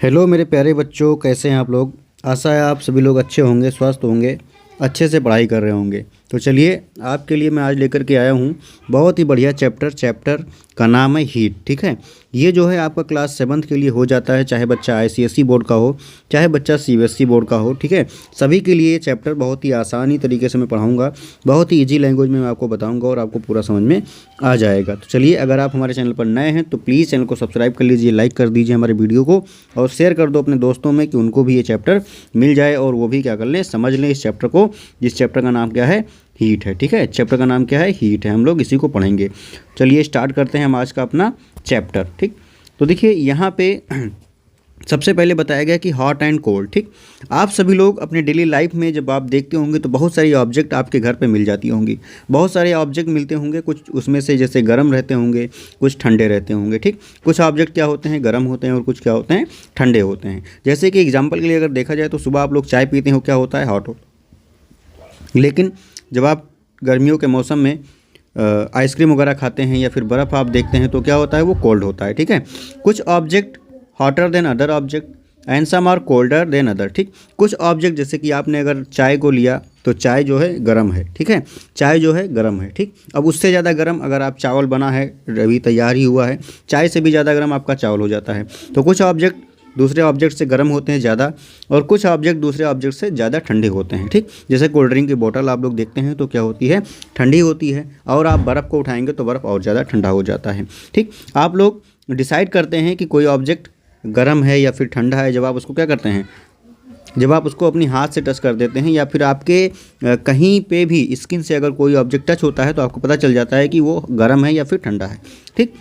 Hello मेरे प्यारे बच्चों, कैसे हैं आप लोग। आशा है आप सभी लोग अच्छे होंगे, स्वस्थ होंगे, अच्छे से पढ़ाई कर रहे होंगे। तो चलिए आपके लिए मैं आज लेकर के आया हूँ बहुत ही बढ़िया चैप्टर का नाम है हीट। ठीक है, ये जो है आपका क्लास 7th के लिए हो जाता है, चाहे बच्चा ICSE बोर्ड का हो, चाहे बच्चा CBSE बोर्ड का हो। ठीक है, सभी के लिए ये चैप्टर बहुत ही आसानी तरीके से मैं पढ़ाऊँगा, बहुत ही ईजी लैंग्वेज में मैं आपको बताऊँगा और आपको पूरा समझ में आ जाएगा। तो चलिए, अगर आप हमारे चैनल पर नए हैं तो प्लीज़ चैनल को सब्सक्राइब कर लीजिए, लाइक कर दीजिए हमारे वीडियो को और शेयर कर दो अपने दोस्तों में कि उनको भी ये चैप्टर मिल जाए और वो भी क्या कर लें, समझ लें इस चैप्टर को, जिस चैप्टर का नाम क्या है, हीट है। ठीक है, चैप्टर का नाम क्या है, हीट है। हम लोग इसी को पढ़ेंगे। चलिए स्टार्ट करते हैं हम आज का अपना चैप्टर। ठीक, तो देखिए यहाँ पे सबसे पहले बताया गया कि हॉट एंड कोल्ड। ठीक, आप सभी लोग अपने डेली लाइफ में जब आप देखते होंगे तो बहुत सारी ऑब्जेक्ट आपके घर पे मिल जाती होंगी, बहुत सारे ऑब्जेक्ट मिलते होंगे। कुछ उसमें से जैसे गर्म रहते होंगे, कुछ ठंडे रहते होंगे। ठीक, कुछ ऑब्जेक्ट क्या होते हैं, गर्म होते हैं और कुछ क्या होते हैं, ठंडे होते हैं। जैसे कि एग्जाम्पल के लिए अगर देखा जाए तो सुबह आप लोग चाय पीते हो, क्या होता है, हॉट होता। लेकिन जब आप गर्मियों के मौसम में आइसक्रीम वगैरह खाते हैं या फिर बर्फ़ आप देखते हैं तो क्या होता है, वो कोल्ड होता है। ठीक है, कुछ object hotter than other object and some are colder than other. ठीक, कुछ ऑब्जेक्ट जैसे कि आपने अगर चाय को लिया तो चाय जो है गर्म है। ठीक है, चाय जो है गर्म है। ठीक, अब उससे ज़्यादा गर्म अगर आप चावल बना है, अभी तैयार ही हुआ है, चाय से भी ज़्यादा गर्म आपका चावल हो जाता है। तो कुछ ऑब्जेक्ट दूसरे ऑब्जेक्ट से गर्म होते हैं ज़्यादा और कुछ ऑब्जेक्ट दूसरे ऑब्जेक्ट से ज़्यादा ठंडे होते हैं। ठीक, जैसे कोल्ड ड्रिंक की बोतल आप लोग देखते हैं तो क्या होती है, ठंडी होती है, और आप बर्फ़ को उठाएंगे तो बर्फ़ और ज़्यादा ठंडा हो जाता है। ठीक, आप लोग डिसाइड करते हैं कि कोई ऑब्जेक्ट गर्म है या फिर ठंडा है जब आप उसको क्या करते हैं, जब आप उसको अपनी हाथ से टच कर देते हैं या फिर आपके कहीं पे भी स्किन से अगर कोई ऑब्जेक्ट टच होता है तो आपको पता चल जाता है कि वो गर्म है या फिर ठंडा है। ठीक,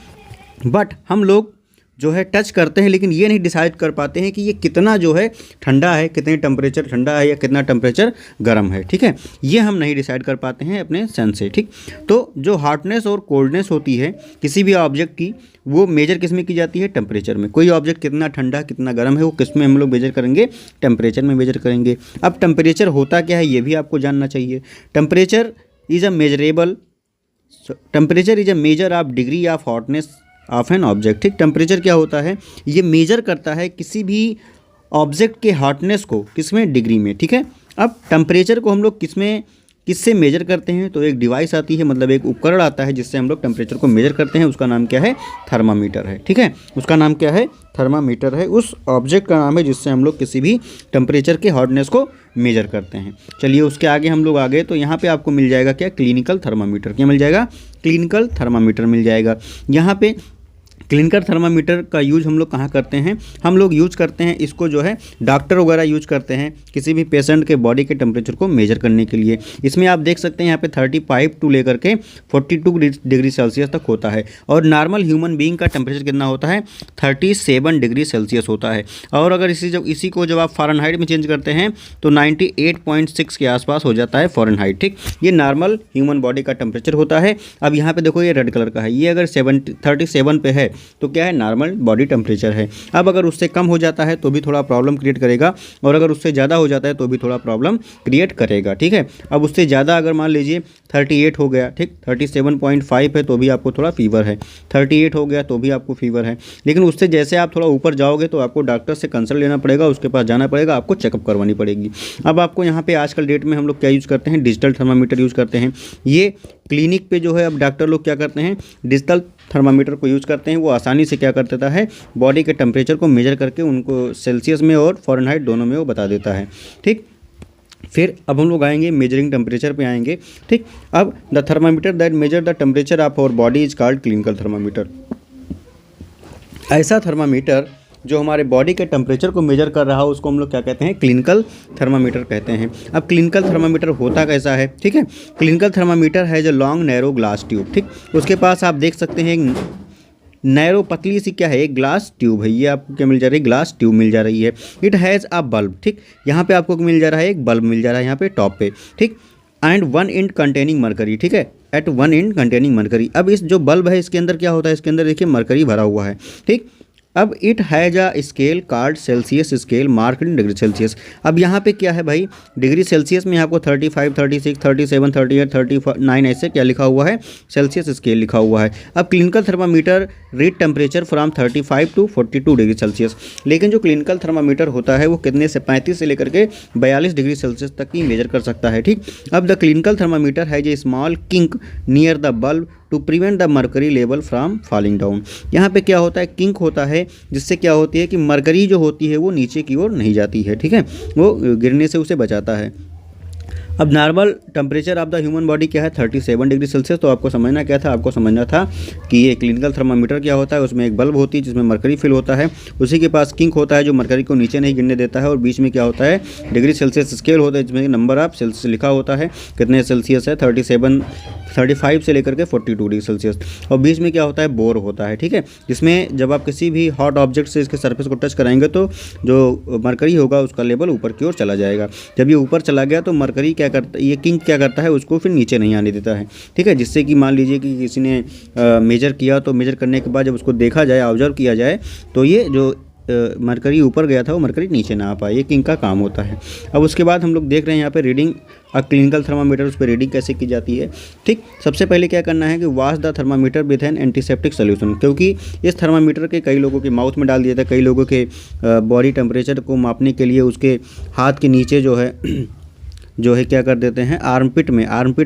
बट हम लोग जो है टच करते हैं लेकिन ये नहीं डिसाइड कर पाते हैं कि ये कितना जो है ठंडा है, कितने टेम्परेचर ठंडा है या कितना टेम्परेचर गर्म है। ठीक है, ये हम नहीं डिसाइड कर पाते हैं अपने सेंस से। ठीक, तो जो हॉटनेस और कोल्डनेस होती है किसी भी ऑब्जेक्ट की, वो मेजर किस में की जाती है, टेम्परेचर में। कोई ऑब्जेक्ट कितना ठंडा कितना गर्म है वो किस में हम लोग मेजर करेंगे, टेम्परेचर में मेजर करेंगे। अब टेम्परेचर होता क्या है ये भी आपको जानना चाहिए। Temperature is a measurable temperature is a measure of degree of hotness of an object. ठीक, टेम्परेचर क्या होता है, ये मेजर करता है किसी भी ऑब्जेक्ट के हॉटनेस को, किसमें, डिग्री में। ठीक है, अब टेम्परेचर को हम लोग किससे मेजर करते हैं, तो एक डिवाइस आती है, मतलब एक उपकरण आता है जिससे हम लोग टेम्परेचर को मेजर करते हैं, उसका नाम क्या है, थर्मामीटर है। ठीक है, उसका नाम क्या है, थर्मामीटर है। उस ऑब्जेक्ट का नाम है जिससे हम लोग किसी भी टेम्परेचर के हॉटनेस को मेजर करते हैं। चलिए उसके आगे हम लोग आ गए तो यहाँ पे आपको मिल जाएगा क्या, क्लिनिकल थर्मामीटर। क्या मिल जाएगा, क्लिनिकल थर्मामीटर मिल जाएगा। यहाँ पे क्लिनिकल थर्मामीटर का यूज़ हम लोग कहाँ करते हैं, हम लोग यूज करते हैं इसको जो है डॉक्टर वगैरह यूज करते हैं किसी भी पेशेंट के बॉडी के टेम्परेचर को मेजर करने के लिए। इसमें आप देख सकते हैं यहाँ पे 35 टू लेकर के 42 डिग्री सेल्सियस तक होता है और नॉर्मल ह्यूमन बीइंग का टेम्परेचर कितना होता है, 37 डिग्री सेल्सियस होता है। और अगर इसी को जब आप फ़ारेनहाइट में चेंज करते हैं तो 98.6 के आसपास हो जाता है फ़ारेनहाइट। ठीक, ये नॉर्मल ह्यूमन बॉडी का टेम्परेचर होता है। अब यहाँ पे देखो ये रेड कलर का है, ये अगर 37 पे है तो क्या है, नॉर्मल बॉडी टेम्परेचर है। अब अगर उससे कम हो जाता है तो भी थोड़ा प्रॉब्लम क्रिएट करेगा और अगर उससे ज़्यादा हो जाता है तो भी थोड़ा प्रॉब्लम क्रिएट करेगा। ठीक है, अब उससे ज़्यादा अगर मान लीजिए 38 हो गया, ठीक, 37.5 है तो भी आपको थोड़ा फीवर है, 38 हो गया तो भी आपको फीवर है। लेकिन उससे जैसे आप थोड़ा ऊपर जाओगे तो आपको डॉक्टर से कंसल्ट लेना पड़ेगा, उसके पास जाना पड़ेगा, आपको चेकअप करवानी पड़ेगी। अब आपको यहाँ पे आजकल डेट में हम लोग क्या यूज़ करते हैं, डिजिटल थर्मामीटर यूज़ करते हैं। ये क्लिनिक पे जो है अब डॉक्टर लोग क्या करते हैं, डिजिटल थर्मामीटर को यूज़ करते हैं। वो आसानी से क्या कर देता है, बॉडी के टेम्परेचर को मेजर करके उनको सेल्सियस में और फ़ारेनहाइट दोनों में वो बता देता है। ठीक, फिर अब हम लोग आएंगे मेजरिंग टेम्परेचर पे आएंगे। ठीक, अब the thermometer that measure the temperature of our body is called clinical thermometer. ऐसा थर्मामीटर जो हमारे बॉडी के टेम्परेचर को मेजर कर रहा हो उसको हम लोग क्या कहते हैं, क्लिनिकल थर्मामीटर कहते हैं। अब क्लिनिकल थर्मामीटर होता कैसा है, ठीक है, क्लिनिकल थर्मामीटर है जो लॉन्ग नैरो ग्लास ट्यूब। ठीक, उसके पास आप देख सकते हैं एक नैरो पतली सी क्या है, एक ग्लास ट्यूब है। ये आपको क्या मिल जा रही है, ग्लास ट्यूब मिल जा रही है। It has a bulb. ठीक, यहाँ पे आपको मिल जा रहा है, एक बल्ब मिल जा रहा है यहाँ पे टॉप पे। ठीक, and one end containing mercury. ठीक है, at one end containing mercury. अब इस जो बल्ब है इसके अंदर क्या होता है, इसके अंदर देखिए मरकरी भरा हुआ है। ठीक, अब it has a scale card Celsius scale mark in degree Celsius. अब यहाँ पे क्या है भाई, डिग्री सेल्सियस में आपको 35, 36, 37, 38, 39 ऐसे क्या लिखा हुआ है, सेल्सियस स्केल लिखा हुआ है। अब clinical thermometer read temperature from 35 to 42 degree Celsius. लेकिन जो क्लिनिकल थर्मामीटर होता है वो कितने से 35 से लेकर के 42 डिग्री सेल्सियस तक की मेजर कर सकता है। ठीक, अब the clinical thermometer has a small kink near the bulb to prevent the mercury level from falling down. यहाँ पे क्या होता है, किंक होता है, जिससे क्या होती है कि मरकरी जो होती है वो नीचे की ओर नहीं जाती है। ठीक है, वो गिरने से उसे बचाता है। अब normal temperature of the human body क्या है, 37 डिग्री सेल्सियस। तो आपको समझना क्या था, आपको समझना था कि ये क्लिनिकल थर्मामीटर क्या होता है, उसमें एक बल्ब होती है जिसमें मरकरी फिल होता है, उसी के पास किंक होता है जो मरकरी को नीचे नहीं गिरने देता है, और बीच में क्या होता है, डिग्री सेल्सियस स्केल होता है जिसमें नंबर ऑफ सेल्सियस लिखा होता है, कितने सेल्सियस है, 35 से लेकर के 42 डिग्री सेल्सियस। और बीच में क्या होता है, बोर होता है। ठीक है, जिसमें जब आप किसी भी हॉट ऑब्जेक्ट से इसके सरफेस को टच कराएंगे तो जो मरकरी होगा उसका लेवल ऊपर की ओर चला जाएगा। जब ये ऊपर चला गया तो मरकरी क्या करता है, ये किंग क्या करता है, उसको फिर नीचे नहीं आने देता है। ठीक है, जिससे कि मान लीजिए कि किसी ने मेजर किया, तो मेजर करने के बाद जब उसको देखा जाए, ऑब्जर्व किया जाए, तो ये जो मरकरी ऊपर गया था वो मरकरी नीचे ना आ पाए, ये किंग का काम होता है। अब उसके बाद हम लोग देख रहे हैं यहाँ पे रीडिंग क्लिनिकल थर्मामीटर, उस पर रीडिंग कैसे की जाती है। ठीक, सबसे पहले क्या करना है कि wash the thermometer with an antiseptic solution, क्योंकि इस थर्मामीटर के कई लोगों के माउथ में डाल दिया था, कई लोगों के बॉडी टेम्परेचर को मापने के लिए उसके हाथ के नीचे जो है क्या कर देते हैं, आर्मपिट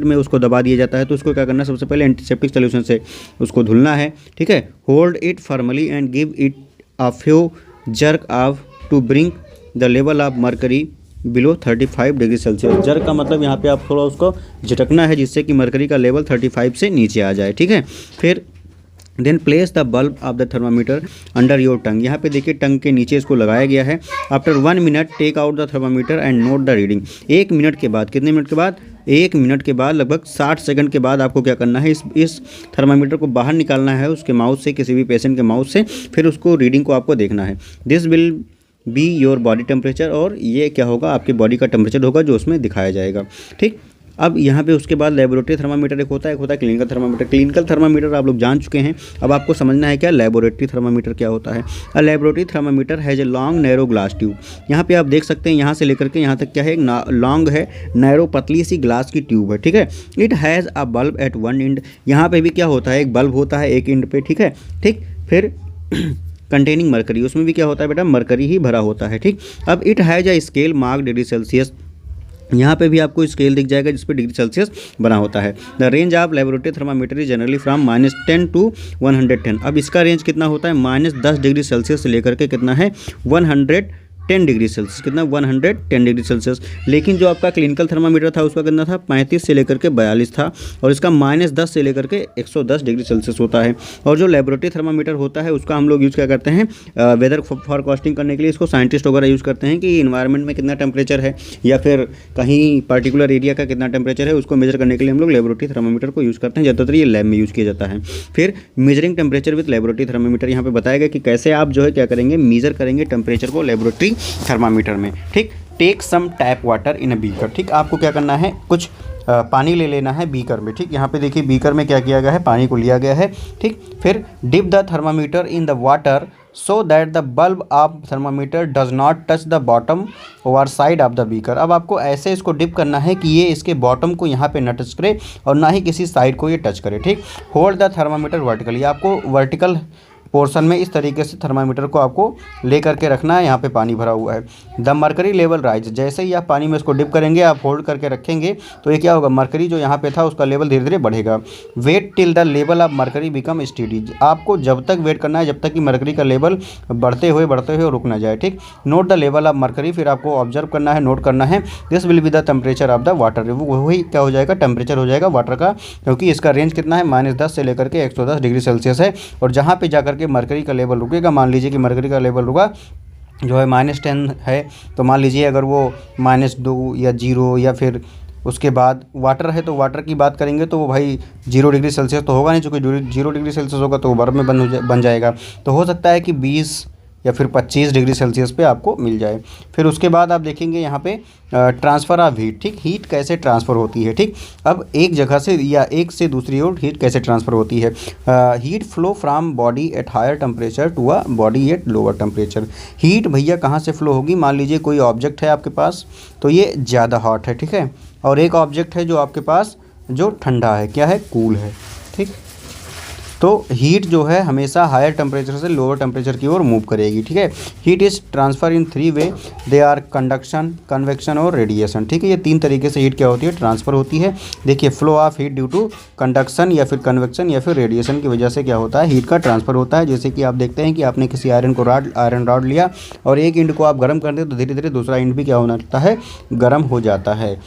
में उसको दबा दिया जाता है। तो उसको क्या करना है, सबसे पहले एंटीसेप्टिक सोल्यूशन से उसको धुलना है। ठीक है, hold it firmly and give it a few jerk of to bring the level of mercury below 35 degree Celsius. Jerk का मतलब यहाँ पे आप थोड़ा उसको झटकना है, जिससे कि मरकरी का लेवल 35 से नीचे आ जाए। ठीक है, फिर then place the bulb of the thermometer under your tongue. यहाँ पे देखिए टंग के नीचे इसको लगाया गया है। After 1 minute take out the thermometer and note the reading. 1 minute के बाद, कितने मिनट के बाद, 1 मिनट के बाद, लगभग 60 सेकंड के बाद आपको क्या करना है, इस थर्मामीटर को बाहर निकालना है उसके माउथ से, किसी भी पेशेंट के माउथ से, फिर उसको रीडिंग को आपको देखना है। This will be your body temperature, और ये क्या होगा, आपके बॉडी का टेम्परेचर होगा जो उसमें दिखाया जाएगा। ठीक, अब यहाँ पे उसके बाद लेबोरेटरी थर्मामीटर एक होता है क्लिनिकल थर्मामीटर। क्लिनिकल थर्मामीटर आप लोग जान चुके हैं, अब आपको समझना है क्या लेबोरेटरी थर्मामीटर क्या होता है। A laboratory thermometer has a long narrow glass tube. यहाँ पे आप देख सकते हैं, यहाँ से लेकर के यहाँ तक क्या है, एक लॉन्ग है, नैरो पतली सी ग्लास की ट्यूब है। ठीक है, it has a bulb at one end. यहाँ पे भी क्या होता है, एक बल्ब होता है एक एंड पे। ठीक है, ठीक, फिर कंटेनिंग मरकरी, उसमें भी क्या होता है बेटा, मरकरी ही भरा होता है। ठीक, अब it has a scale mark degree Celsius. यहाँ पे भी आपको स्केल दिख जाएगा जिस पे डिग्री सेल्सियस बना होता है। The range of laboratory thermometer is generally from -10 to 110। अब इसका रेंज कितना होता है, -10 डिग्री सेल्सियस से लेकर के कितना है, 110 डिग्री सेल्सियस, कितना, 110 डिग्री सेल्सियस। लेकिन जो आपका क्लिनिकल थर्मामीटर था उसका कितना था, 35 से लेकर के 42 था, और इसका -10 से लेकर के 110 डिग्री सेल्सियस होता है। और जो लेबोरेटरी थर्मामीटर होता है उसका हम लोग यूज़ क्या करते हैं, वेदर फॉरकास्टिंग करने के लिए इसको साइंटिस्ट वगैरह यूज़ करते हैं कि इन्वायरमेंट में कितना टेम्परेचर है, या फिर कहीं पर्टिकुलर एरिया का कितना टेम्परेचर है, उसको मेजर करने के लिए हम लोग लेबोरेटरी थर्मामीटर को यूज़ करते हैं। ज़्यादातर ये लैब में यूज़ किया जाता है। फिर measuring temperature with laboratory thermometer, यहाँ पे बताया गया कि कैसे आप जो है क्या करेंगे, मेजर करेंगे टेम्परेचर को लेबोरेटरी थर्मामीटर में। ठीक, take some tap water in a beaker. ठीक, आपको क्या करना है, कुछ पानी ले लेना है बीकर में। ठीक, यहाँ पे देखिए बीकर में क्या किया गया है, पानी को लिया गया है। ठीक, फिर dip the thermometer in the water so that the bulb of thermometer does not touch the bottom over side of the beaker. अब आपको ऐसे इसको डिप करना है कि ये इसके बॉटम को यहाँ पे न टच करे और ना ही किसी साइड को ये टच करे। ठीक, होल्ड द थर्मामीटर वर्टिकली, आपको वर्टिकल पोर्शन में इस तरीके से थर्मामीटर को आपको ले करके रखना है। यहाँ पे पानी भरा हुआ है। द मरकरी लेवल राइज, जैसे ही आप पानी में इसको डिप करेंगे, आप होल्ड करके रखेंगे, तो ये क्या होगा, मरकरी जो यहाँ पे था उसका लेवल धीरे धीरे बढ़ेगा। Wait till the level of mercury become steady, आपको जब तक वेट करना है जब तक कि मरकरी का लेवल बढ़ते हुए रुक ना जाए। ठीक, note the level of mercury, फिर आपको ऑब्जर्व करना है, नोट करना है। This will be the temperature of the water, वही क्या हो जाएगा, टेम्परेचर हो जाएगा वाटर का, क्योंकि इसका रेंज कितना है, -10 से लेकर के 110 डिग्री सेल्सियस है। और जहाँ पे जाकर के मरकरी का लेवल रुकेगा, मान लीजिए कि मरकरी का लेवल रुका जो है -10 है, तो मान लीजिए अगर वो -2 या 0 या फिर उसके बाद वाटर है, तो वाटर की बात करेंगे तो वो भाई 0 डिग्री सेल्सियस तो होगा नहीं, चूँकि 0 डिग्री सेल्सियस होगा तो वो बर्फ़ में बन जाएगा। तो हो सकता है कि 20 या फिर 25 डिग्री सेल्सियस पे आपको मिल जाए। फिर उसके बाद आप देखेंगे यहाँ पे ट्रांसफ़र ऑफ हीट, ठीक, हीट कैसे ट्रांसफ़र होती है, ठीक। अब एक जगह से या एक से दूसरी ओर हीट कैसे ट्रांसफ़र होती है। Heat flow from body at higher temperature to a body at lower temperature. Heat भैया कहाँ से फ्लो होगी, मान लीजिए कोई ऑब्जेक्ट है आपके पास तो ये ज़्यादा हॉट है, ठीक है, और एक ऑब्जेक्ट है जो आपके पास जो ठंडा है, क्या है, कूल है, ठीक। तो हीट जो है हमेशा हायर टेम्परेचर से लोअर टेम्परेचर की ओर मूव करेगी, ठीक है। Heat is transfer in 3 way, they are conduction, convection और रेडिएशन, ठीक है। ये 3 तरीके से हीट क्या होती है, ट्रांसफ़र होती है। देखिए, flow of heat due to conduction या फिर कन्वेक्शन या फिर रेडिएशन की वजह से क्या होता है, हीट का ट्रांसफ़र होता है। जैसे कि आप देखते हैं कि आपने किसी आयरन रॉड लिया और एक इंड को आप गर्म कर दें तो धीरे धीरे दूसरा इंड भी क्या होना लगता है, गर्म हो जाता है।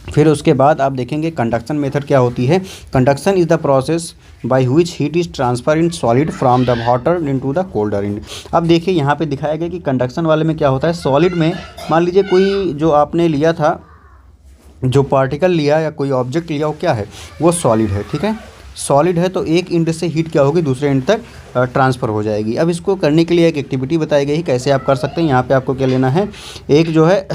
फिर उसके बाद आप देखेंगे कंडक्शन मेथड क्या होती है। Conduction is the process by which heat is transfer in solid from the hotter into the colder end. अब देखिए यहाँ पे दिखाया गया कि कंडक्शन वाले में क्या होता है, सॉलिड में मान लीजिए कोई जो आपने लिया था, जो पार्टिकल लिया या कोई ऑब्जेक्ट लिया, वो क्या है, वो सॉलिड है, ठीक है, सॉलिड है। तो एक इंड से हीट क्या होगी, दूसरे इंड तक ट्रांसफ़र हो जाएगी। अब इसको करने के लिए एक एक्टिविटी बताई गई है कैसे आप कर सकते हैं। यहाँ पे आपको क्या लेना है, एक जो है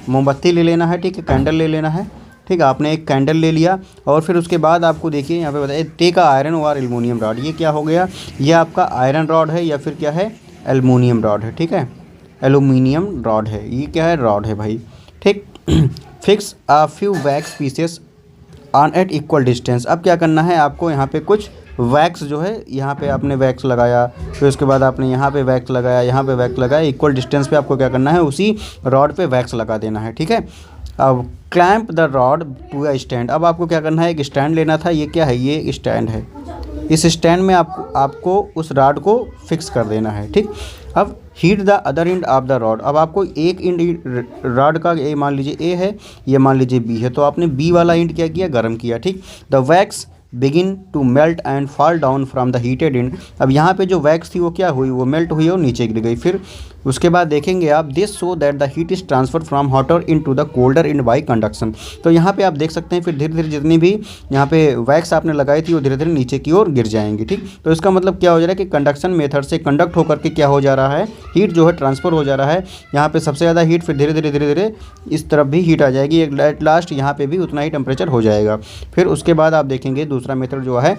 मोमबत्ती ले लेना है, ठीक है, कैंडल ले लेना है, ठीक है। आपने एक कैंडल ले लिया और फिर उसके बाद आपको देखिए यहाँ पे बताइए टेक का आयरन और एल्युमिनियम रॉड। ये क्या हो गया, ये आपका आयरन रॉड है या फिर क्या है, एल्युमिनियम रॉड है, ठीक है, एल्युमिनियम रॉड है, ये क्या है, रॉड है भाई, ठीक। Fix a few wax pieces on at equal distance. अब क्या करना है आपको, यहाँ पे कुछ वैक्स जो है, यहाँ पे आपने वैक्स लगाया, फिर उसके बाद आपने यहाँ पे वैक्स लगाया, यहाँ पे वैक्स लगाया, इक्वल डिस्टेंस पे आपको क्या करना है, उसी रॉड पे वैक्स लगा देना है, ठीक है। अब clamp the rod to a stand. अब आपको क्या करना है, एक स्टैंड लेना था, ये क्या है, ये स्टैंड है। इस स्टैंड में आपको उस रॉड को फिक्स कर देना है, ठीक। अब heat the other end of the rod. अब आपको एक एंड रॉड का, ए मान लीजिए ए है, ये मान लीजिए बी है, तो आपने बी वाला एंड क्या किया, गर्म किया, ठीक। The wax begin to melt and fall down from the heated end. अब यहाँ पे जो वैक्स थी वो क्या हुई, वो मेल्ट हुई और नीचे गिर गई। फिर उसके बाद देखेंगे आप, this so that the heat is transfer from hotter end to the colder end by conduction. तो यहाँ पे आप देख सकते हैं फिर धीरे धीरे जितनी भी यहाँ पे वैक्स आपने लगाई थी वो धीरे धीरे नीचे की ओर गिर जाएंगी, ठीक। तो इसका मतलब क्या हो जा रहा है कि कंडक्शन मेथड से कंडक्ट होकर के क्या हो जा रहा है, हीट जो है ट्रांसफ़र हो जा रहा है। यहाँ पे सबसे ज़्यादा हीट, फिर धीरे धीरे इस तरफ भी हीट आ जाएगी, एक लास्ट यहाँ पे भी उतना ही टेम्परेचर हो जाएगा। फिर उसके बाद आप देखेंगे दूसरा मेथड जो है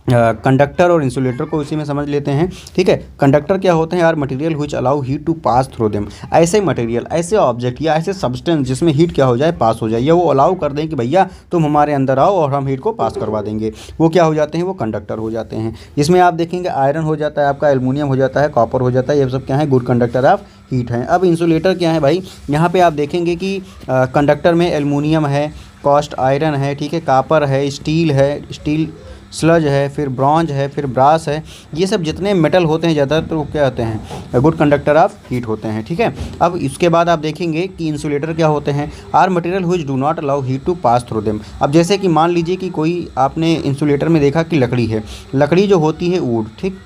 कंडक्टर और इंसुलेटर को इसी में समझ लेते हैं, ठीक है। कंडक्टर क्या होते हैं यार, material which allow heat to pass through them. ऐसे मटेरियल, ऐसे ऑब्जेक्ट या ऐसे सब्सटेंस जिसमें हीट क्या हो जाए, पास हो जाए, या वो अलाउ कर दें कि भैया तुम हमारे अंदर आओ और हम हीट को पास करवा देंगे, वो क्या हो जाते हैं, वो कंडक्टर हो जाते हैं। इसमें आप देखेंगे आयरन हो जाता है आपका, एल्युमिनियम हो जाता है, कॉपर हो जाता है, ये सब क्या है, गुड कंडक्टर ऑफ हीट हैं। अब इंसुलेटर क्या है भाई, यहाँ पे आप देखेंगे कि कंडक्टर में एल्युमिनियम है, कॉस्ट आयरन है, ठीक है, कॉपर है, स्टील स्लज है, फिर ब्रॉन्ज है, फिर ब्रास है, ये सब जितने मेटल होते हैं ज़्यादातर तो क्या होते हैं, गुड कंडक्टर ऑफ हीट होते हैं, ठीक है। अब इसके बाद आप देखेंगे कि इंसुलेटर क्या होते हैं, are material which do not allow heat to pass through them. अब जैसे कि मान लीजिए कि कोई आपने इंसुलेटर में देखा कि लकड़ी है, लकड़ी जो होती है वुड, ठीक,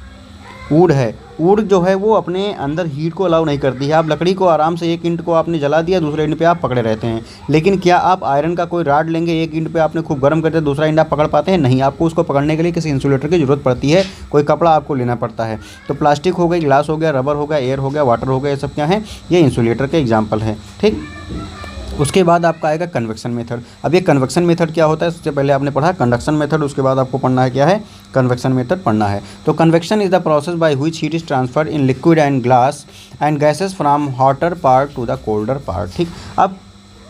वुड है, वुड जो है वो अपने अंदर हीट को अलाउ नहीं करती है। आप लकड़ी को आराम से एक इंट को आपने जला दिया, दूसरे इंट पे आप पकड़े रहते हैं, लेकिन क्या आप आयरन का कोई रॉड लेंगे, एक इंट पे आपने खूब गर्म कर दिया, दूसरा इंट आप पकड़ पाते हैं, नहीं। आपको उसको पकड़ने के लिए किसी इंसुलेटर की ज़रूरत पड़ती है, कोई कपड़ा आपको लेना पड़ता है। तो प्लास्टिक हो गई, ग्लास हो गया, रबर हो गया, एयर हो गया, वाटर हो गया, ये सब क्या है, ये इंसुलेटर के एग्जाम्पल है, ठीक। उसके बाद आपका आएगा कन्वेक्शन मेथड। अब ये कन्वेक्शन मेथड क्या होता है, सबसे पहले आपने पढ़ा कंडक्शन मेथड, उसके बाद आपको पढ़ना है क्या है, कन्वेक्शन मेथड पढ़ना है। तो convection is the process by which heat is transferred in liquid and glass and gases from hotter part two the colder part, ठीक। अब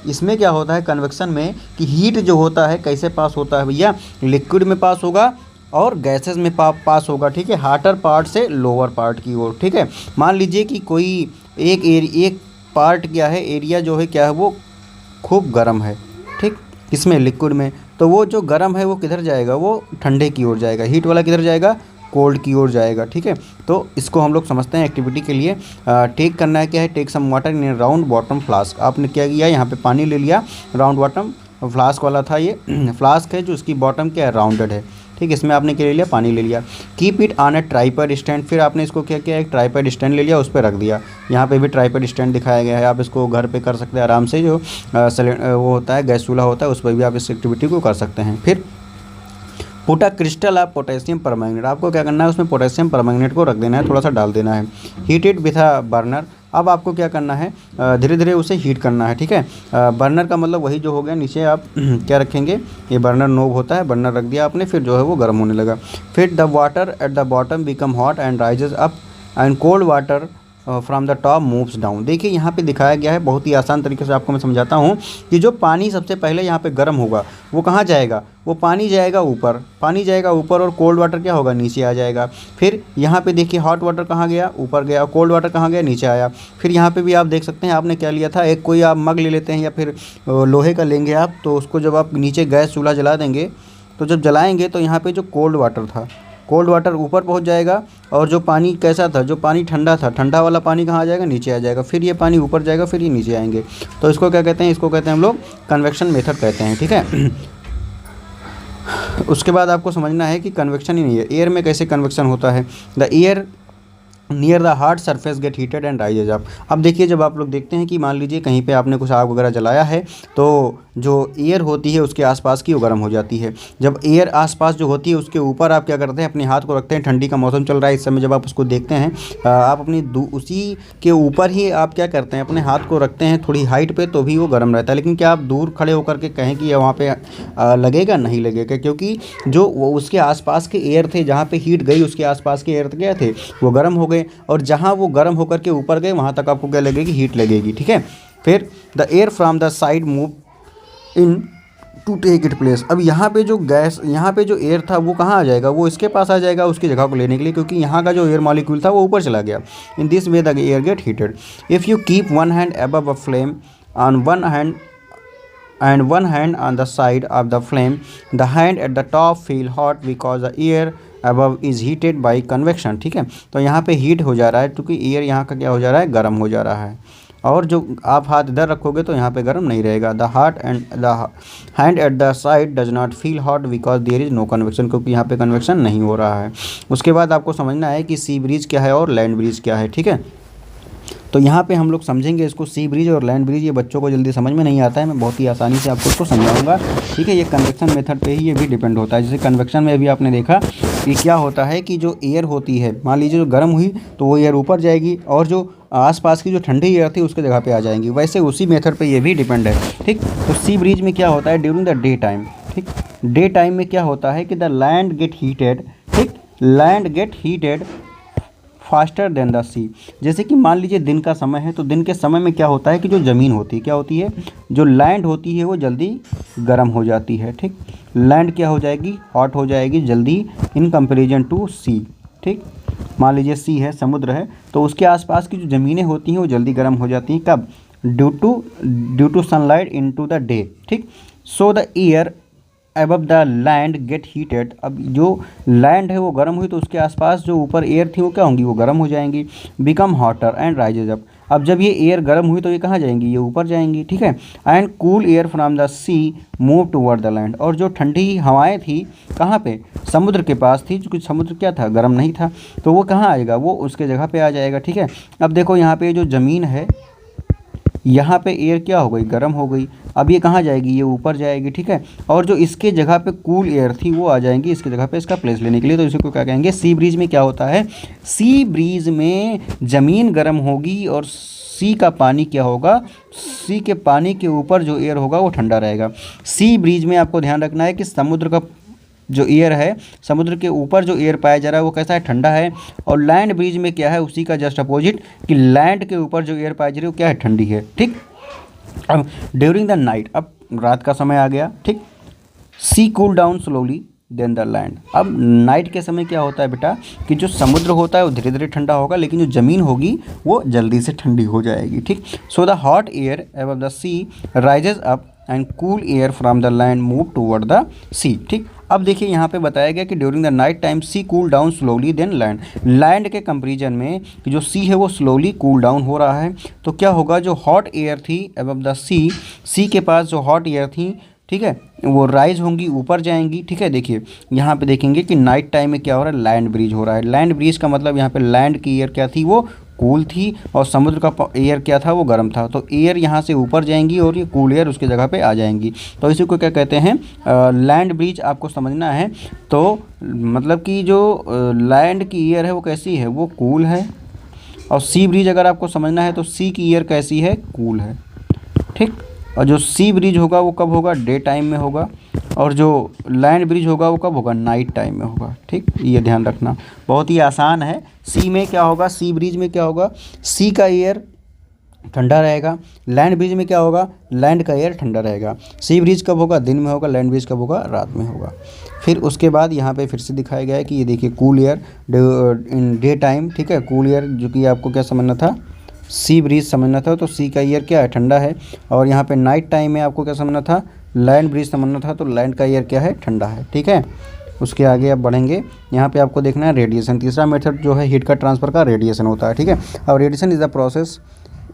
इसमें क्या होता है कन्वेक्शन में कि हीट जो होता है कैसे पास होता है भैया, लिक्विड में पास होगा और गैसेस में पास होगा, ठीक है, हार्टर पार्ट से लोअर पार्ट की ओर, ठीक है। मान लीजिए कि कोई एक पार्ट क्या है, एरिया जो है क्या है, वो खूब गर्म है, ठीक, इसमें लिक्विड में, तो वो जो गर्म है वो किधर जाएगा, वो ठंडे की ओर जाएगा, हीट वाला किधर जाएगा, कोल्ड की ओर जाएगा, ठीक है। तो इसको हम लोग समझते हैं एक्टिविटी के लिए। टेक करना है क्या है, take some water in round bottom flask. आपने क्या किया, यहाँ पे पानी ले लिया, राउंड बॉटम फ्लास्क वाला था ये फ्लास्क है जो उसकी बॉटम क्या है, राउंडेड है, ठीक। इसमें आपने क्या ले लिया, पानी ले लिया। Keep it on A tripod stand. फिर आपने इसको क्या किया, एक ट्राइपॉड स्टैंड ले लिया, उस पर रख दिया। यहाँ पे भी ट्राइपॉड स्टैंड दिखाया गया है, आप इसको घर पे कर सकते हैं आराम से, जो वो होता है गैस चूल्हा होता है उस पर भी आप इस एक्टिविटी को कर सकते हैं। फिर put a crystal of potassium permanganate, आपको क्या करना है, उसमें पोटेशियम परमैंगनेट को रख देना है, थोड़ा सा डाल देना है। Heat it with a burner, अब आपको क्या करना है, धीरे धीरे उसे हीट करना है, ठीक है। बर्नर का मतलब वही जो हो गया, नीचे आप क्या रखेंगे, ये बर्नर नोब होता है, बर्नर रख दिया आपने, फिर जो है वो गर्म होने लगा। फिर the water at the bottom become hot and rises up and cold water from the top moves down. देखिए यहाँ पे दिखाया गया है, बहुत ही आसान तरीके से आपको मैं समझाता हूँ कि जो पानी सबसे पहले यहाँ पे गर्म होगा वो कहाँ जाएगा, वो पानी जाएगा ऊपर, पानी जाएगा ऊपर, और कोल्ड वाटर क्या होगा, नीचे आ जाएगा। फिर यहाँ पे देखिए हॉट वाटर कहाँ गया, ऊपर गया, और कोल्ड वाटर कहाँ गया, नीचे आया। फिर यहाँ पे भी आप देख सकते हैं, आपने क्या लिया था, एक कोई आप मग ले लेते हैं या फिर लोहे का लेंगे आप, तो उसको जब आप नीचे गैस चूल्हा जला देंगे, तो जब जलाएंगे तो यहाँ पे जो कोल्ड वाटर था, कोल्ड वाटर ऊपर पहुंच जाएगा, और जो पानी कैसा था, जो पानी ठंडा था, ठंडा वाला पानी कहाँ आ जाएगा, नीचे आ जाएगा। फिर ये पानी ऊपर जाएगा, फिर ये नीचे आएंगे। तो इसको क्या कहते हैं, इसको कहते हैं हम लोग कन्वेक्शन मेथड कहते हैं, ठीक है। उसके बाद आपको समझना है कि कन्वेक्शन ही नहीं है, एयर में कैसे कन्वेक्शन होता है। The air near the hard surface gate heated and rises up. अब देखिए, जब आप लोग देखते हैं कि मान लीजिए कहीं पे आपने कुछ आग वगैरह जलाया है, तो जो एयर होती है उसके आसपास की वो गर्म हो जाती है। जब एयर आसपास जो होती है उसके ऊपर आप क्या करते हैं, अपने हाथ को रखते हैं, ठंडी का मौसम चल रहा है इस समय, जब आप उसको देखते हैं, आप अपनी उसी के ऊपर ही आप क्या करते हैं, अपने हाथ को रखते हैं थोड़ी हाइट पे, तो भी वो गर्म रहता है। लेकिन क्या आप दूर खड़े होकर के कहें कि वहाँ पे लगेगा, नहीं लगेगा, क्योंकि जो वो उसके आसपास के एयर थे, जहाँ पे हीट गई उसके आसपास के एयर क्या थे, वो गर्म हो गए, और जहाँ वो गर्म होकर के ऊपर गए वहाँ तक आपको क्या लगेगी, हीट लगेगी, ठीक है। फिर the air from the side move in to take it place. अब यहाँ पे जो गैस, यहाँ पे जो एयर था वो कहाँ आ जाएगा, वो इसके पास आ जाएगा उसकी जगह को लेने के लिए, क्योंकि यहाँ का जो एयर मॉलिक्यूल था वो ऊपर चला गया। In this way the air gate heated. If you keep one hand above a flame on one hand and one hand on the side of the flame, the hand at the top feel hot because the air above is heated by convection, ठीक है। तो यहाँ पे heat हो जा रहा है क्योंकि एयर यहाँ का क्या हो जा रहा है, गर्म हो जा रहा है। और जो आप हाथ इधर रखोगे तो यहाँ पे गर्म नहीं रहेगा। The hand at the side does not feel hot because there is no convection, क्योंकि यहाँ पे कन्वेक्शन नहीं हो रहा है। उसके बाद आपको समझना है कि सी ब्रीज क्या है और लैंड ब्रीज क्या है, ठीक है। तो यहाँ पे हम लोग समझेंगे इसको, सी ब्रिज और लैंड ब्रिज, ये बच्चों को जल्दी समझ में नहीं आता है, मैं बहुत ही आसानी से आपको इसको समझाऊंगा, ठीक है। ये कन्वेक्शन मेथड पे ही ये भी डिपेंड होता है। जैसे कन्वेक्शन में अभी आपने देखा कि क्या होता है कि जो एयर होती है, मान लीजिए जो गर्म हुई तो वो एयर ऊपर जाएगी, और जो आसपास की जो ठंडी एयर थी उसके जगह पे आ जाएंगी। वैसे उसी मेथड पे ये भी डिपेंड है, ठीक। तो सी ब्रिज में क्या होता है, ड्यूरिंग द डे टाइम, ठीक, डे टाइम में क्या होता है कि द लैंड गेट हीटेड, ठीक, land get heated faster than the sea. जैसे कि मान लीजिए दिन का समय है, तो दिन के समय में क्या होता है कि जो ज़मीन होती है, क्या होती है, जो लैंड होती है वो जल्दी गर्म हो जाती है, ठीक। लैंड क्या हो जाएगी, हॉट हो जाएगी जल्दी इन कंपैरिजन टू सी, ठीक। मान लीजिए सी है, समुद्र है, तो उसके आसपास की जो ज़मीनें होती हैं वो जल्दी गर्म हो जाती हैं, कब, due to sunlight in to the day, ठीक। So the air above the land get heated. अब जो लैंड है वो गर्म हुई तो उसके आसपास जो ऊपर एयर थी वो क्या होंगी, वो गर्म हो जाएंगी, become hotter and rises up. अब जब ये एयर गर्म हुई तो ये कहाँ जाएंगी, ये ऊपर जाएंगी, ठीक है। And cool air from the sea move toward the land. और जो ठंडी हवाएं थी कहाँ पे, समुद्र के पास थी, क्योंकि समुद्र क्या था, गर्म नहीं था, तो वो कहाँ आएगा, वो उसके जगह पे आ जाएगा, ठीक है। अब देखो यहाँ पे जो ज़मीन है, यहाँ पे एयर क्या हो गई, गर्म हो गई, अब ये कहाँ जाएगी, ये ऊपर जाएगी, ठीक है। और जो इसके जगह पे कूल एयर थी वो आ जाएंगी इसके जगह पे इसका प्लेस लेने के लिए। तो इसी को क्या कहेंगे, सी ब्रीज में क्या होता है, सी ब्रीज में ज़मीन गर्म होगी और सी का पानी क्या होगा, सी के पानी के ऊपर जो एयर होगा वो ठंडा रहेगा। सी ब्रीज में आपको ध्यान रखना है कि समुद्र का जो एयर है, समुद्र के ऊपर जो एयर पाया जा रहा है वो कैसा है, ठंडा है। और लैंड ब्रिज में क्या है, उसी का जस्ट अपोजिट, कि लैंड के ऊपर जो एयर पाई जा रही है वो क्या है, ठंडी है, ठीक। अब ड्यूरिंग द नाइट, अब रात का समय आ गया, ठीक, sea cool down slowly than the land. अब नाइट के समय क्या होता है बेटा, कि जो समुद्र होता है वो धीरे धीरे ठंडा होगा, लेकिन जो ज़मीन होगी वो जल्दी से ठंडी हो जाएगी, ठीक। So the hot air above the sea rises up and cool air from the land move toward the sea, ठीक। अब देखिए यहाँ पे बताया गया कि during the night time sea cool down slowly than land. Land के कंपेरिजन में जो सी है वो स्लोली कूल डाउन हो रहा है, तो क्या होगा, जो हॉट एयर थी अबव द सी के पास जो हॉट एयर थी, ठीक है, वो राइज होंगी, ऊपर जाएंगी, ठीक है। देखिए यहाँ पे देखेंगे कि नाइट टाइम में क्या हो रहा है, लैंड ब्रीज हो रहा है। लैंड ब्रीज का मतलब यहाँ पे लैंड की एयर क्या थी, वो कूल थी और समुद्र का एयर क्या था, वो गर्म था। तो एयर यहाँ से ऊपर जाएंगी और ये कूल एयर उसकी जगह पे आ जाएंगी। तो इसी को क्या कहते हैं, लैंड ब्रिज आपको समझना है। तो मतलब कि जो लैंड की एयर है वो कैसी है, वो कूल है। और सी ब्रिज अगर आपको समझना है तो सी की एयर कैसी है, कूल है, ठीक। और जो सी ब्रिज होगा वो कब होगा, डे टाइम में होगा। और जो लैंड ब्रिज होगा वो कब होगा, नाइट टाइम में होगा, ठीक। ये ध्यान रखना, बहुत ही आसान है। सी में क्या होगा, सी ब्रिज में क्या होगा, सी का एयर ठंडा रहेगा। लैंड ब्रिज में क्या होगा, लैंड का एयर ठंडा रहेगा। सी ब्रिज कब होगा, दिन में होगा। लैंड ब्रिज कब होगा, रात में होगा। फिर उसके बाद यहाँ पे फिर से दिखाया गया है कि ये देखिए cool air in day time, ठीक है। कूल एयर जो कि आपको क्या समझना था, सी ब्रिज समझना था। तो सी का ईयर क्या है, ठंडा है। और यहाँ पे नाइट टाइम में आपको क्या समझना था, लैंड ब्रिज समझना था। तो लैंड का ईयर क्या है, ठंडा है, ठीक है। उसके आगे आप बढ़ेंगे, यहाँ पे आपको देखना है रेडिएशन। तीसरा मेथड जो है हीट का ट्रांसफ़र का, रेडिएशन होता है, ठीक है। अब रेडिएशन इज़ द प्रोसेस,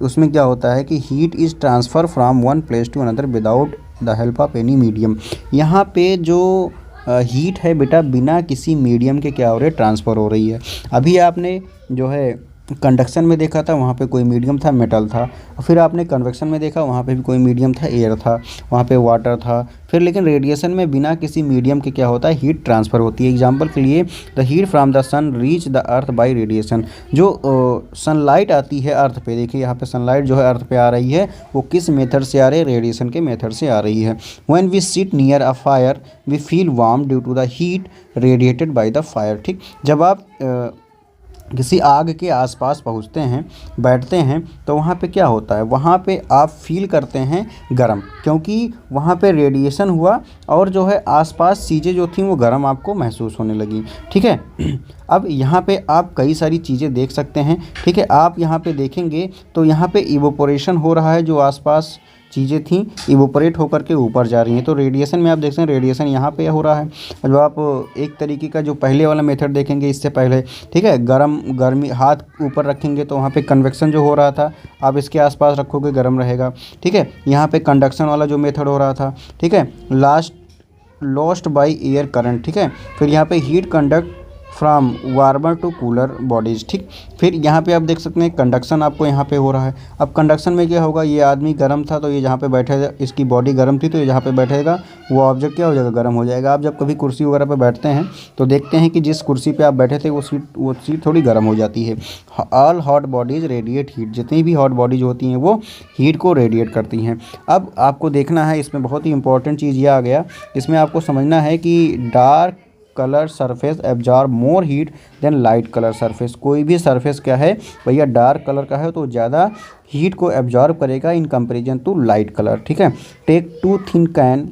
उसमें क्या होता है कि heat is transfer from one place to another without the help of any medium. यहाँ पे जो हीट है बेटा, बिना किसी मीडियम के क्या हो रही है, ट्रांसफ़र हो रही है। अभी आपने जो है कंडक्शन में देखा था, वहाँ पे कोई मीडियम था, मेटल था। फिर आपने कन्वेक्शन में देखा, वहाँ पे भी कोई मीडियम था, एयर था, वहाँ पे वाटर था। फिर लेकिन रेडिएशन में बिना किसी मीडियम के क्या होता है, हीट ट्रांसफ़र होती है। एग्जांपल के लिए, the heat from the sun reach the earth by radiation. जो सनलाइट आती है अर्थ पे, देखिए यहाँ पे सनलाइट जो है अर्थ पे आ रही है, वो किस मेथड से आ रही है, रेडिएशन के मेथड से आ रही है। When we sit near a fire we feel warm due to the heat radiated by the fire, ठीक। जब आप किसी आग के आसपास पहुंचते हैं, बैठते हैं, तो वहाँ पे क्या होता है, वहाँ पे आप फील करते हैं गर्म, क्योंकि वहाँ पे रेडिएशन हुआ और जो है आसपास चीज़ें जो थी वो गर्म आपको महसूस होने लगी, ठीक है। अब यहाँ पे आप कई सारी चीज़ें देख सकते हैं, ठीक है। आप यहाँ पे देखेंगे तो यहाँ पे इवोपोरेशन हो रहा है, जो आसपास चीज़ें थीं इवोपरेट होकर के ऊपर जा रही हैं। तो रेडिएशन में आप देख सकते हैं, रेडिएशन यहाँ पे हो रहा है। जब आप एक तरीके का जो पहले वाला मेथड देखेंगे इससे पहले, ठीक है, गर्मी हाथ ऊपर रखेंगे तो वहाँ पे कन्वेक्शन जो हो रहा था, आप इसके आसपास रखोगे गर्म रहेगा, ठीक है। यहाँ पे कंडक्शन वाला जो मेथड हो रहा था, ठीक है, लॉस्ट बाई एयर करंट, ठीक है। फिर यहाँ पे heat conduct from warmer to cooler bodies, ठीक। फिर यहाँ पे आप देख सकते हैं कंडक्शन आपको यहाँ पे हो रहा है। अब कंडक्शन में क्या होगा, ये आदमी गर्म था तो ये जहाँ पे बैठेगा, इसकी बॉडी गर्म थी तो ये जहाँ पे बैठेगा वो ऑब्जेक्ट क्या हो जाएगा, गर्म हो जाएगा। आप जब कभी कुर्सी वगैरह पे बैठते हैं तो देखते हैं कि जिस कुर्सी पे आप बैठे थे वो सीट थोड़ी गर्म हो जाती है। All hot bodies radiate heat, जितनी भी हॉट बॉडीज़ होती हैं वो हीट को रेडिएट करती हैं। अब आपको देखना है, इसमें बहुत ही इंपॉर्टेंट चीज़ ये आ गया, इसमें आपको समझना है कि dark colour surface absorb more heat than light colour surface. कोई भी सरफेस क्या है भैया, डार्क कलर का है तो ज़्यादा हीट को एब्जॉर्ब करेगा in comparison to light colour, ठीक है। टेक 2 थिन कैन,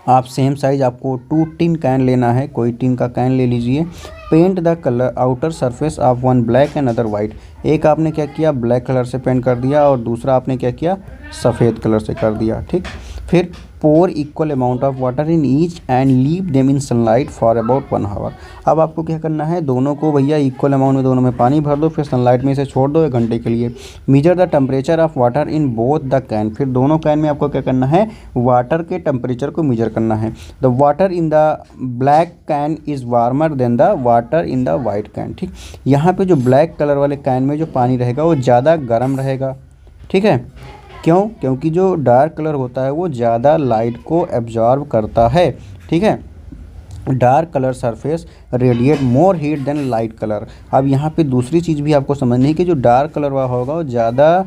आप सेम साइज आपको 2 टिन कैन लेना है, कोई टिन का कैन ले लीजिए। Paint the colour outer surface of one black and other white. एक आपने क्या किया, ब्लैक कलर से पेंट कर दिया और दूसरा आपने क्या किया, सफ़ेद कलर से कर दिया, ठीक। फिर pour equal amount of water in each and leave them in sunlight for about 1 hour. अब आपको क्या करना है, दोनों को भैया इक्वल अमाउंट में दोनों में पानी भर दो, फिर सनलाइट में इसे छोड़ दो 1 घंटे के लिए। Major the temperature of water in both the can. फिर दोनों कैन में आपको क्या करना है, वाटर के टेम्परेचर को मेजर करना है। The water in the black can is warmer than the water in the white can, ठीक। यहाँ पे जो ब्लैक कलर वाले कैन में जो पानी रहेगा वो ज़्यादा गर्म रहेगा, ठीक है। क्यों, क्योंकि जो डार्क कलर होता है वो ज़्यादा लाइट को एब्जॉर्ब करता है, ठीक है। Dark colour surface radiate more heat than light colour. अब यहाँ पे दूसरी चीज़ भी आपको समझनी है कि जो डार्क कलर वाला होगा वो ज़्यादा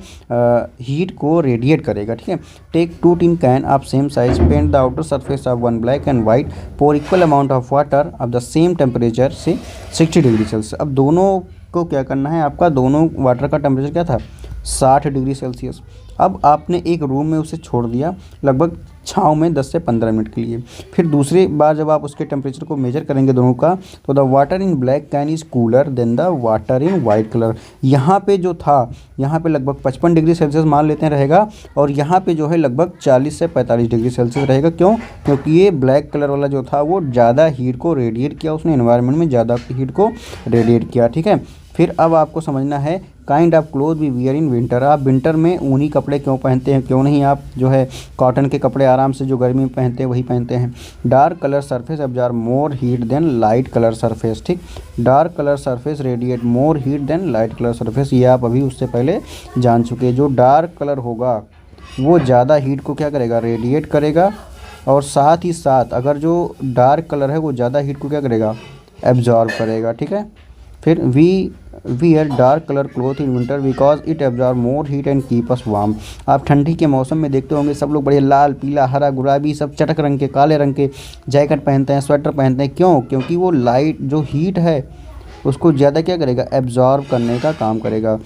हीट को रेडिएट करेगा, ठीक है। Take 2 tin can of same size, paint the outer surface of one black and white, pour equal amount of water of the same temperature से 60 डिग्री सेल्सियस। अब दोनों को क्या करना है, आपका दोनों वाटर का टेम्परेचर क्या था, 60 डिग्री सेल्सियस। अब आपने एक रूम में उसे छोड़ दिया लगभग छाँव में 10 से 15 मिनट के लिए। फिर दूसरी बार जब आप उसके टेम्परेचर को मेजर करेंगे दोनों का, तो the water in black can is cooler than the water in white colour. यहाँ पे जो था, यहाँ पे लगभग 55 डिग्री सेल्सियस मान लेते हैं रहेगा, और यहाँ पे जो है लगभग 40 से 45 डिग्री सेल्सियस रहेगा। क्यों, क्योंकि ये ब्लैक कलर वाला जो था वो ज़्यादा हीट को रेडिएट किया, उसने एनवायरनमेंट में ज़्यादा हीट को रेडिएट किया, ठीक है। फिर अब आपको समझना है kind of cloth we wear in winter. आप विंटर में ऊनी कपड़े क्यों पहनते हैं, क्यों नहीं आप जो है कॉटन के कपड़े आराम से जो गर्मी में पहनते हैं वही पहनते हैं। Dark colour surface absorb more heat than light colour surface. ठीक, dark colour surface radiate more heat than light colour surface, ये आप अभी उससे पहले जान चुके। जो डार्क कलर होगा वो ज़्यादा हीट को क्या करेगा, रेडिएट करेगा, और साथ ही साथ अगर जो डार्क कलर है वो ज़्यादा हीट को क्या करेगा, एब्जॉर्ब करेगा। ठीक है, फिर we wear dark colour cloth in winter because it absorb more heat and keep us warm. आप ठंडी के मौसम में देखते होंगे सब लोग बड़े लाल पीला हरा गुलाबी सब चटक रंग के काले रंग के जैकेट पहनते हैं, स्वेटर पहनते हैं। क्यों? क्योंकि वो लाइट जो हीट है उसको ज़्यादा क्या करेगा, एब्जॉर्ब करने का काम करेगा।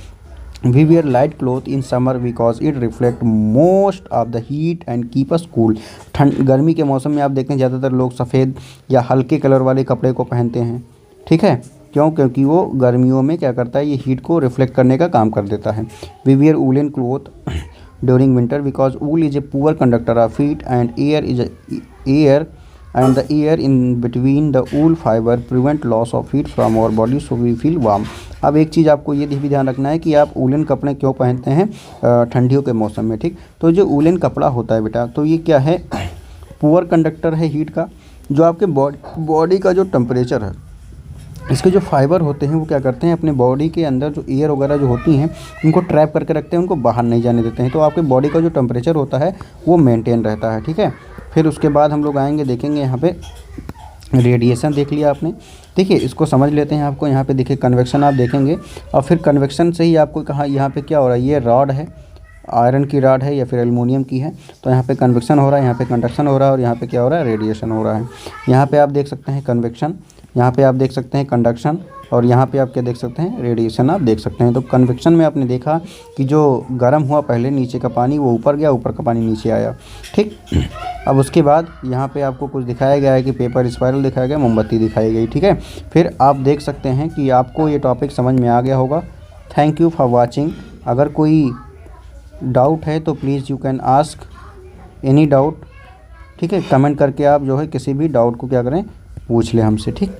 We wear light cloth in summer because it reflect most of the heat and keep us cool. गर्मी के मौसम में आप देखते हैं ज़्यादातर लोग सफ़ेद या हल्के कलर वाले कपड़े को पहनते हैं। ठीक है, क्यों? क्योंकि वो गर्मियों में क्या करता है, ये हीट को रिफ्लेक्ट करने का काम कर देता है। We wear woollen cloth during winter because wool is a poor conductor of heat and air the air in between the wool fiber prevent loss of heat from our body so we feel warm। अब एक चीज़ आपको ये भी ध्यान रखना है कि आप वूलन कपड़े क्यों पहनते हैं ठंडियों के मौसम में। ठीक, तो जो वूलन कपड़ा होता है बेटा, तो ये क्या है, पुअर कंडक्टर है हीट का। जो आपके बॉडी का जो टेम्परेचर है, इसके जो फाइबर होते हैं वो क्या करते हैं, अपने बॉडी के अंदर जो एयर वगैरह जो होती हैं उनको ट्रैप करके रखते हैं, उनको बाहर नहीं जाने देते हैं। तो आपके बॉडी का जो टेम्परेचर होता है वो मेंटेन रहता है। ठीक है, फिर उसके बाद हम लोग आएंगे, देखेंगे यहाँ पे रेडिएशन देख लिया आपने। देखिए इसको समझ लेते हैं। आपको यहाँ पे देखिए कन्वेक्शन आप देखेंगे, और फिर कन्वेक्शन से ही आपको कहाँ यहाँ पे क्या हो रहा है, ये रॉड है, आयरन की रॉड है या फिर एल्युमिनियम की है, तो यहाँ पे कन्वेक्शन हो रहा है, यहाँ पे कंडक्शन हो रहा है, और यहाँ पे क्या हो रहा है, रेडिएशन हो रहा है। यहाँ पे आप देख सकते हैं कन्वेक्शन, यहाँ पे आप देख सकते हैं कंडक्शन, और यहाँ पे आप क्या देख सकते हैं, रेडिएशन आप देख सकते हैं। तो कन्वेक्शन में आपने देखा कि जो गर्म हुआ पहले नीचे का पानी वो ऊपर गया, ऊपर का पानी नीचे आया। ठीक, अब उसके बाद यहाँ पे आपको कुछ दिखाया गया है कि पेपर स्पाइरल दिखाया गया, मोमबत्ती दिखाई गई। ठीक है, फिर आप देख सकते हैं कि आपको ये टॉपिक समझ में आ गया होगा। Thank you for watching. अगर कोई डाउट है तो please you can ask any doubt. ठीक है, कमेंट करके आप जो है किसी भी डाउट को क्या करें, पूछ लें हमसे। ठीक।